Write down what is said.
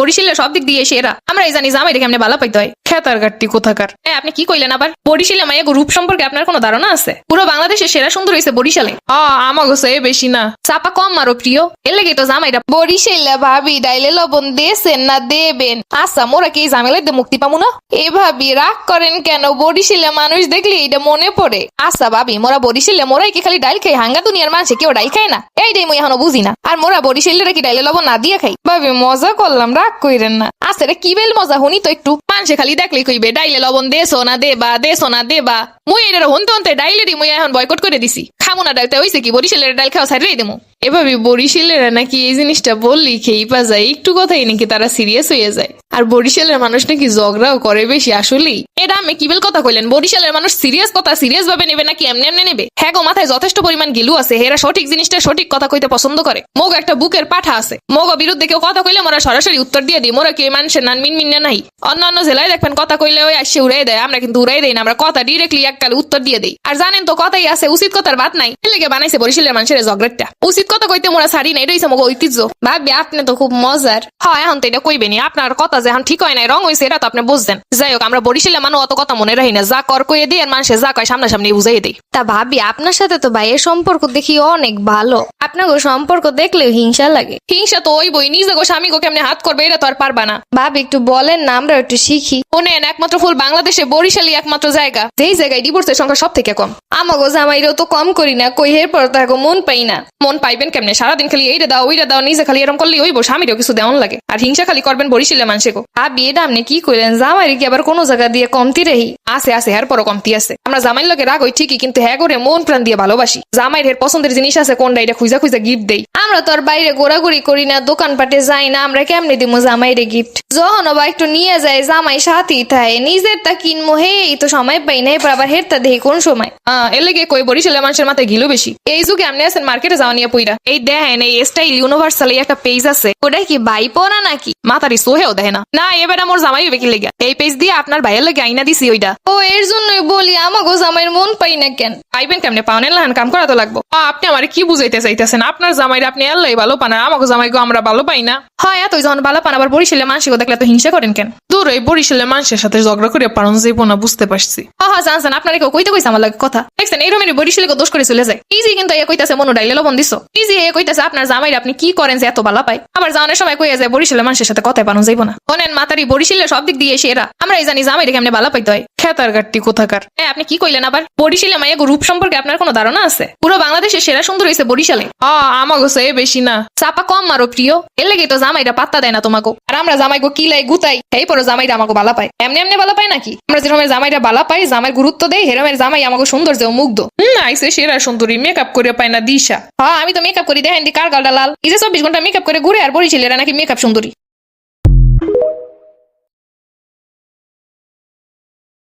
বরিশালে সব দিক দিয়ে সেরা। আমরা এই জানি জামাইরে কেমনে ভালো পাইতে হয়। খেতার গাট্টি কোথাকার। আপনি কি কইলেন আবার? বরিশালে মাইয়া রূপ সম্পর্কে আপনার কোনো ধারণা আছে? পুরো বাংলাদেশের সেরা সুন্দর হইছে বরিশালে। আমাগো সে বেশি না, চাপা কম মারো প্রিয়। এর লেগে তো জামাইরা বরিশালে ভাবি ডাইলে লবণ দেছেন না দেবেন। আচ্ছা মোরা কি এই ঝামেলাতে মুক্তি পাবো না? এ ভাবি রাগ করেন কেন? বরিশালে মানুষ দেখলে এটা মনে পড়ে। আচ্ছা ভাবি মোরা বরিশালে মোরাই কি খালি ডাইল খাই? হাঙ্গা দুনিয়ার মানুষে কেউ ডাইল খায় না? এইটাই মুই এখনো বুঝি না। আর মোরা বরিশালেরা কি ডাইলে লবণ না দিয়ে খাই? ভাবি মজা করলাম, রাগ কইরেন না। আচ্ছা রে কি বেল মজা শুনি তো একটু। মানুষে খালি দেখলেই কইবে ডাইলে লবণ দেছো না দেবা, দেছো না দেবা। মুই এটার হনতে হনতে ডাইলেরই মুই এখন বয়কট করে দিছি। খামো না ডাইলতে হইছে কি বরিশালের ডাইল খাওয়া ছাড়িয়ে দেবো। এভাবে বরিশালেরা নাকি এই জিনিসটা বললি খেয়ে পা যায়, একটু কথাই নাকি তারা সিরিয়াস হয়ে যায়। আর বরিশালের মানুষ নাকি ঝগড়াও করে বেশি। আসলেই এটা আমি কিবেল কথা কইলেন? বরিশালের মানুষ সিরিয়াস কথা সিরিয়াস ভাবে নেবে নাকি এমনি এমনি নেবে? হ্যাঁ গো, মাথায় যথেষ্ট পরিমাণ গিলু আছে। হেরা সঠিক জিনিসটা সঠিক কথা কইতে পছন্দ করে। মোগ একটা বুকের পাঠা আছে। মোগ বিরুদ্ধে কেউ কথা কইলে মোরা সরাসরি উত্তর দিয়ে দিই। মোরা কি মানুষের নান মিন মিন নাই? অন্যান্য জেলায় দেখবেন কথা কইলে ওই আসে উড়াই দেয়, আমরা কিন্তু উড়াই দেই না। আমরা কথা ডিরেক্টলি এককালে উত্তর দিয়ে দিই। আর জানেন তো কথাই আছে উচিত কথার বাদ নাই। এর লেগে বানাইছে বরিশালের মানুষের ঝগড়াটা। উচিত কথা কইতে মোরা ছাড়ি না, এটাই মোগ ঐতিহ্য। ভাবি আপনি তো খুব মজার। হ্যাঁ এখন তো এটা কইবেনি। আপনার কথা যে এখন ঠিক হয় নাই, রং হয়েছে, এটা তো আপনি বুঝছেন। যাই হোক, আমরা বরিশালে মানুষ অত কথা মনে রাখি না। যা কর কইয়ে দিই আর মানুষের যা কয় সামনাসামনি বুঝাই দিই। তা ভাবি আপনার সাথে তো ভাইয়ের সম্পর্ক দেখি অনেক ভালো। আপনার সম্পর্ক দেখলেও হিংসা লাগে। হিংসা তো ওই বই, নিজে গো স্বামী গো কেমনে হাত করবে এটা তো আর পারবা না। ভাবি একটু বলেন না, আমরা একটু শিখি। শোনেন, একমাত্র ফুল বাংলাদেশে বরিশালই একমাত্র জায়গা যেই জায়গায় ডিভোর্সের সংখ্যা সব থেকে কম। আমাগো জামাইরেও তো কম করি না, কই এর পর তো এখন মন পাই না। মন পাইবেন কেমনে? সারাদিন খালি এইটা দাও ওইটা দাও, নিজে খালি এরকম করলে ওইব, স্বামীরও কিছু দেওয়ান লাগে। আর হিংসা খালি করবেন বরিশালে মানুষে গো। ভাবি এটা আপনি কি কইলেন? জামাইরে কি আবার কোনো জায়গা দিয়ে কমতি রহি? আছে আছে, হ্যার পরও কমতি আছে। আমরা জামাইর লোকে রাগ হই ঠিকই, কিন্তু হ্যাঁ করে মন প্রাণ দিয়ে ভালোবাসি। জামাইয়ের হের পছন্দের জিনিস আছে কোনটা, এটা খুঁজা খুঁজা গিফট দেই। আমরা তো আর বাইরে ঘোরাঘুরি করি না, দোকানপাটে যাই না, আমরা কেমনে দিব জামাইরে গিফট? যখন বা একটু নিয়ে যায় জামাই সাথেই থাকে। নিজেরটা কিনবো হে এই তো সময় পাই না, এরপর আবার হেরটা দেখি কোন সময়। এর লেগে কই বরিশালের মানুষের মাথায় ঘিলু বেশি। এই যুগে আপনি আছেন মার্কেটে যাওয়া নিয়ে পইরা। এই দেখেন এই স্টাইল ইউনিভার্সাল একটা পেজ আছে। ওটা কি বাইপো না নাকি? মাথারি সোহেও দেখে না। না এবার আমার জামাই বেকি লেগে এই পেজ দিয়ে আপনার ভাইয়ের লেগে আইনা দিছি ওইটা। ও এর জন্যই বলি আমাগো জামাইয়ের মন পাই না কেন? পাইবেন কেমনে? পাওনেন লাহান কাম করা তো লাগবো। আপনি আমার কি বুঝাইতে চাইতেছেন? আপনার জামাইরা আপনি আল্লাহ ভালো পান, আমাকে জামাইকে আমরা ভালো পাই না। হয় এতই যখন ভালো পান, আবার বরিশালের মানুষকে দেখলে তো হিংসা করেন কেন? দূর এই বরিশালের মানুষের সাথে ঝগড়া করে পারন যাইব না, বুঝতে পারছি। জানছেন আপনারা কেউ কইতে কইছে আমার লাগে কথা দেখছেন? এই রকমের বরিশালে দোষ করে চলে যায়। ইজি কিন্তু এ কইতাছে মনো ডাইলে লবণ দিছো। ইজি এ কইতাছে আপনার জামাইরা আপনি কি করেন যে এত ভালো পায়। আবার যাওয়ানোর সময় কইয়া যায় বরিশালের মানুষের সাথে কথায় পারন যাইব না। শোনেন মাতারি, বরিশালের সব দিক দিয়ে সেরা। আমরা এই জানি জামাইরে কেমনে ভালো পাইতে হয়। খেতার গাট্টি কোথাকার। আপনি কি কইলেন আবার? বরিশালে মাইয়া রূপ সম্পর্কে আপনার কোনো ধারণা আছে? পুরো বাংলাদেশের সেরা সুন্দর হইছে বরিশালে। আমাগো সে বেশি না, চাপা কম মারো প্রিয়। এর লেগে তো জামাইরা পাত্তা দেয় না তোমাকে। আর আমরা জামাইগো কিলাই গুতাই, এই পরে জামাইরা আমাকে ভালো পায়। এমনি এমনি ভালো পায় নাকি? আমরা যেরকম জামাইরা ভালো পাই, জামাই গুরুত্ব দেয়, হেরমের জামাই আমাকে সৌন্দর্য মুগ্ধ। আইসে সেরা সুন্দরী, মেকআপ করে পায় না দিশা। আমি তো মেকআপ করি, দেখেন কার গালটা লাল। এই যে 24 ঘন্টা মেকআপ করে ঘুরে, আর বরিশালেরা নাকি মেকআপ সুন্দরী।